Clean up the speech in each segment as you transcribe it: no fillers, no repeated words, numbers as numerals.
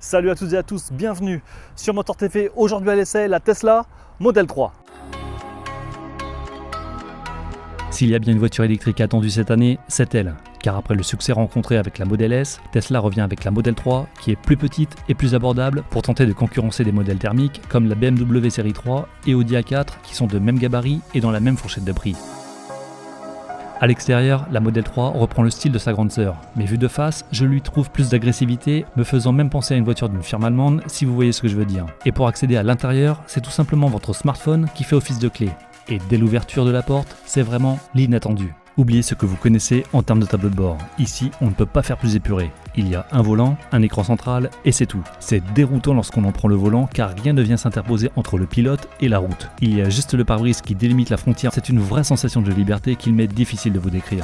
Salut à toutes et à tous, bienvenue sur Motor TV. Aujourd'hui à l'essai, la Tesla Model 3. S'il y a bien une voiture électrique attendue cette année, c'est elle. Car après le succès rencontré avec la Model S, Tesla revient avec la Model 3 qui est plus petite et plus abordable pour tenter de concurrencer des modèles thermiques comme la BMW série 3 et Audi A4 qui sont de même gabarit et dans la même fourchette de prix. A l'extérieur, la Model 3 reprend le style de sa grande sœur, mais vue de face, je lui trouve plus d'agressivité, me faisant même penser à une voiture d'une firme allemande si vous voyez ce que je veux dire. Et pour accéder à l'intérieur, c'est tout simplement votre smartphone qui fait office de clé. Et dès l'ouverture de la porte, c'est vraiment l'inattendu. Oubliez ce que vous connaissez en termes de tableau de bord. Ici, on ne peut pas faire plus épuré. Il y a un volant, un écran central et c'est tout. C'est déroutant lorsqu'on en prend le volant car rien ne vient s'interposer entre le pilote et la route. Il y a juste le pare-brise qui délimite la frontière. C'est une vraie sensation de liberté qu'il m'est difficile de vous décrire.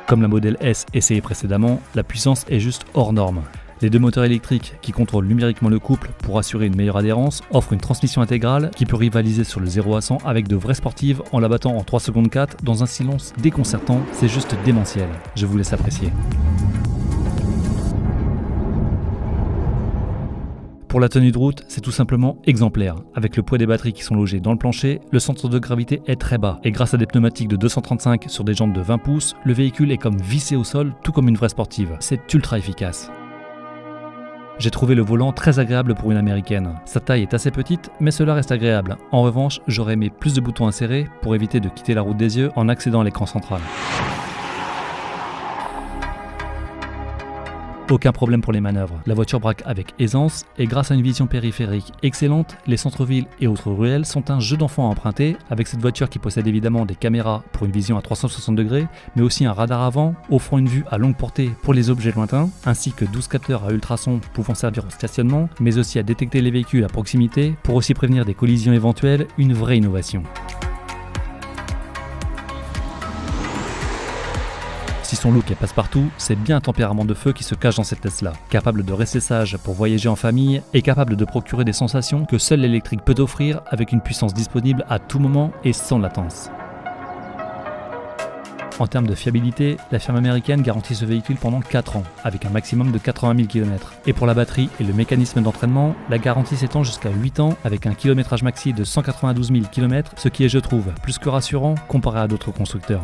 Comme la Model S essayée précédemment, la puissance est juste hors norme. Les deux moteurs électriques qui contrôlent numériquement le couple pour assurer une meilleure adhérence offrent une transmission intégrale qui peut rivaliser sur le 0 à 100 avec de vraies sportives en la battant en 3 secondes 4 dans un silence déconcertant, c'est juste démentiel. Je vous laisse apprécier. Pour la tenue de route, c'est tout simplement exemplaire. Avec le poids des batteries qui sont logées dans le plancher, le centre de gravité est très bas et grâce à des pneumatiques de 235 sur des jantes de 20 pouces, le véhicule est comme vissé au sol, tout comme une vraie sportive. C'est ultra efficace. J'ai trouvé le volant très agréable pour une américaine. Sa taille est assez petite, mais cela reste agréable. En revanche, j'aurais aimé plus de boutons insérés pour éviter de quitter la route des yeux en accédant à l'écran central. Aucun problème pour les manœuvres. La voiture braque avec aisance et grâce à une vision périphérique excellente, les centres-villes et autres ruelles sont un jeu d'enfant à emprunter avec cette voiture qui possède évidemment des caméras pour une vision à 360 degrés, mais aussi un radar avant offrant une vue à longue portée pour les objets lointains, ainsi que 12 capteurs à ultrasons pouvant servir au stationnement, mais aussi à détecter les véhicules à proximité pour aussi prévenir des collisions éventuelles, une vraie innovation. Si son look est passe-partout, c'est bien un tempérament de feu qui se cache dans cette Tesla, capable de rester sage pour voyager en famille et capable de procurer des sensations que seul l'électrique peut offrir avec une puissance disponible à tout moment et sans latence. En termes de fiabilité, la firme américaine garantit ce véhicule pendant 4 ans, avec un maximum de 80 000 km. Et pour la batterie et le mécanisme d'entraînement, la garantie s'étend jusqu'à 8 ans avec un kilométrage maxi de 192 000 km, ce qui est, je trouve, plus que rassurant comparé à d'autres constructeurs.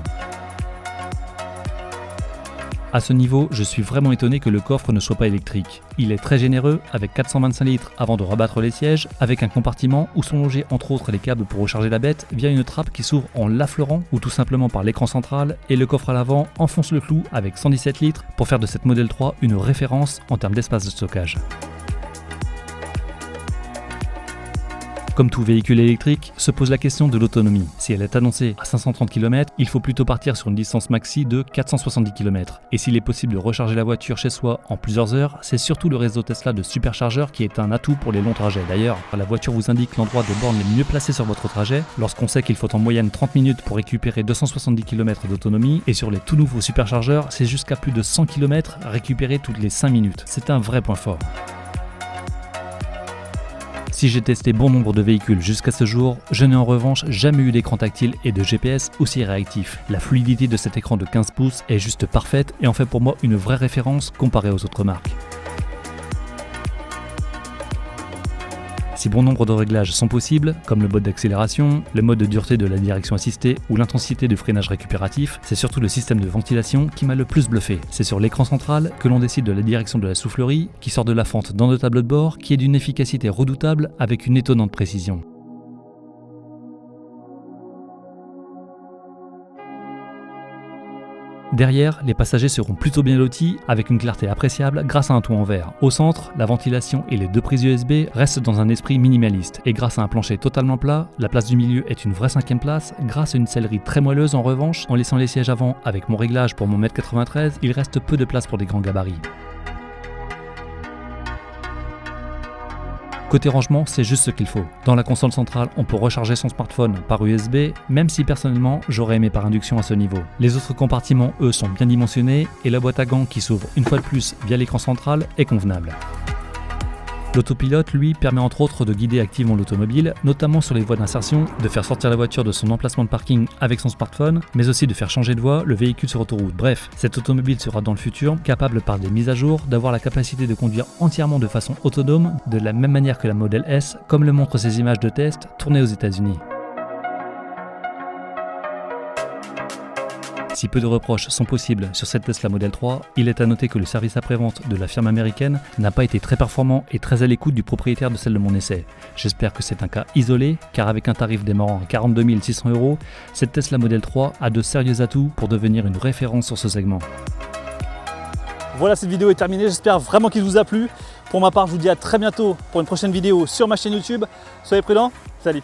À ce niveau, je suis vraiment étonné que le coffre ne soit pas électrique. Il est très généreux, avec 425 litres avant de rabattre les sièges, avec un compartiment où sont logés entre autres les câbles pour recharger la bête via une trappe qui s'ouvre en l'affleurant ou tout simplement par l'écran central, et le coffre à l'avant enfonce le clou avec 117 litres pour faire de cette Model 3 une référence en termes d'espace de stockage. Comme tout véhicule électrique, se pose la question de l'autonomie. Si elle est annoncée à 530 km, il faut plutôt partir sur une distance maxi de 470 km. Et s'il est possible de recharger la voiture chez soi en plusieurs heures, c'est surtout le réseau Tesla de superchargeurs qui est un atout pour les longs trajets. D'ailleurs, la voiture vous indique l'endroit de borne les mieux placés sur votre trajet, lorsqu'on sait qu'il faut en moyenne 30 minutes pour récupérer 270 km d'autonomie, et sur les tout nouveaux superchargeurs, c'est jusqu'à plus de 100 km récupérés toutes les 5 minutes. C'est un vrai point fort. Si j'ai testé bon nombre de véhicules jusqu'à ce jour, je n'ai en revanche jamais eu d'écran tactile et de GPS aussi réactif. La fluidité de cet écran de 15 pouces est juste parfaite et en fait pour moi une vraie référence comparée aux autres marques. Si bon nombre de réglages sont possibles, comme le mode d'accélération, le mode de dureté de la direction assistée ou l'intensité du freinage récupératif, c'est surtout le système de ventilation qui m'a le plus bluffé. C'est sur l'écran central que l'on décide de la direction de la soufflerie, qui sort de la fente dans le tableau de bord, qui est d'une efficacité redoutable avec une étonnante précision. Derrière, les passagers seront plutôt bien lotis avec une clarté appréciable grâce à un toit en verre. Au centre, la ventilation et les deux prises USB restent dans un esprit minimaliste. Et grâce à un plancher totalement plat, la place du milieu est une vraie 5e place. Grâce à une sellerie très moelleuse en revanche, en laissant les sièges avant avec mon réglage pour mon 1m93, il reste peu de place pour des grands gabarits. Côté rangement, c'est juste ce qu'il faut. Dans la console centrale, on peut recharger son smartphone par USB, même si personnellement, j'aurais aimé par induction à ce niveau. Les autres compartiments, eux, sont bien dimensionnés et la boîte à gants qui s'ouvre une fois de plus via l'écran central est convenable. L'autopilote, lui, permet entre autres de guider activement l'automobile, notamment sur les voies d'insertion, de faire sortir la voiture de son emplacement de parking avec son smartphone, mais aussi de faire changer de voie le véhicule sur autoroute. Bref, cette automobile sera dans le futur capable par des mises à jour d'avoir la capacité de conduire entièrement de façon autonome, de la même manière que la Model S, comme le montrent ces images de test tournées aux États-Unis. Si peu de reproches sont possibles sur cette Tesla Model 3, il est à noter que le service après-vente de la firme américaine n'a pas été très performant et très à l'écoute du propriétaire de celle de mon essai. J'espère que c'est un cas isolé, car avec un tarif démarrant à 42 600 €, cette Tesla Model 3 a de sérieux atouts pour devenir une référence sur ce segment. Voilà, cette vidéo est terminée, j'espère vraiment qu'il vous a plu. Pour ma part, je vous dis à très bientôt pour une prochaine vidéo sur ma chaîne YouTube. Soyez prudents, salut!